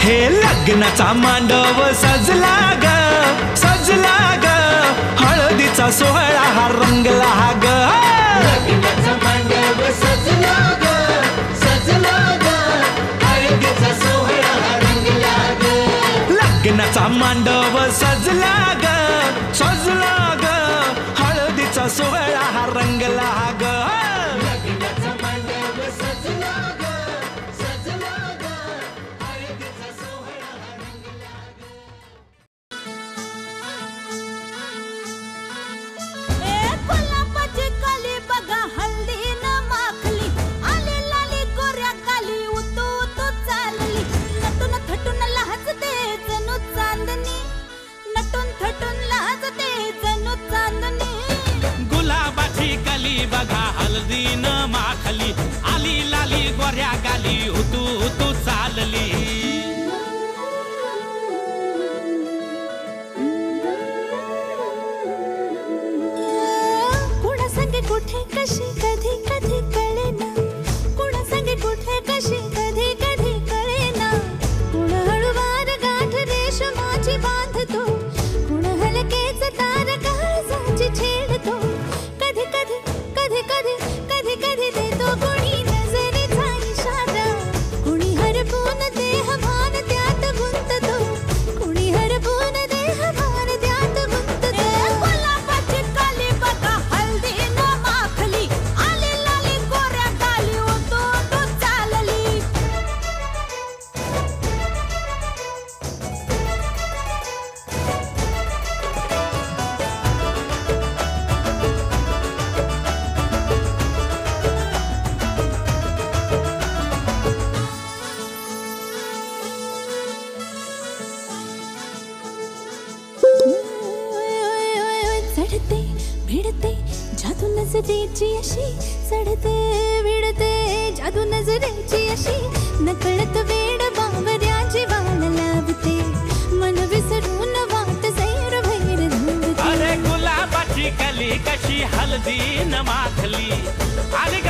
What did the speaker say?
हे लग्नाचा मांडव सजला ग सजला ग, हळदीचा सोहळा हा रंगला ग. लग्नाचा मांडव सजला ग सजला ग, हळदीचा सोहळा हा रंगला ग. लग्नाचा मांडव सजला ग सजला ग, हळदीचा सोहळा हा रंगला ग. लग्नाचा मांडव सजला ग सजला ग, हळदीचा सोहळा हा रंगला ग. गुलाबाची कली बघा हल्दी न माखली, आली लाली गोऱ्या गाली उतू उतू चालली. नटून थटून लाजते जणू चांदणी, नटून थटून लाजते जणू चांदणी. गुलाबाची कली बघा हल्दी न माखली, आली लाली गोऱ्या गाली उतू उतू चालली. कुणा संगे कुठे कशी कधी कधी कळेना, कुणा संगे कुठे कशी कधी कधी कळेना. कुण हळूवार गाठ रेशमाची बांधतो, कुण हलकेच तार काळजाची छेडतो. कधी कधी कधी कधी कधी कधी देतो कुणी नजरेचा इशारा, कुणी हरपून देह भान त्यात गुंततो, कुणी हरपून देह भान त्यात गुंततो. गुलाबाची कली बघा हल्दी न माखली, आली लाली गोऱ्या गाली उतू उतू चालली. चढते भिडते जादू नजरेची अशी, चढते भिडते जादू नजरेची अशी. नकळत वेड बावऱ्याची वाल लावते, मन विसरून वाट सैर भैर धुंदते. अरे गुलाबाची कली कशी हल्दी न माखली, आली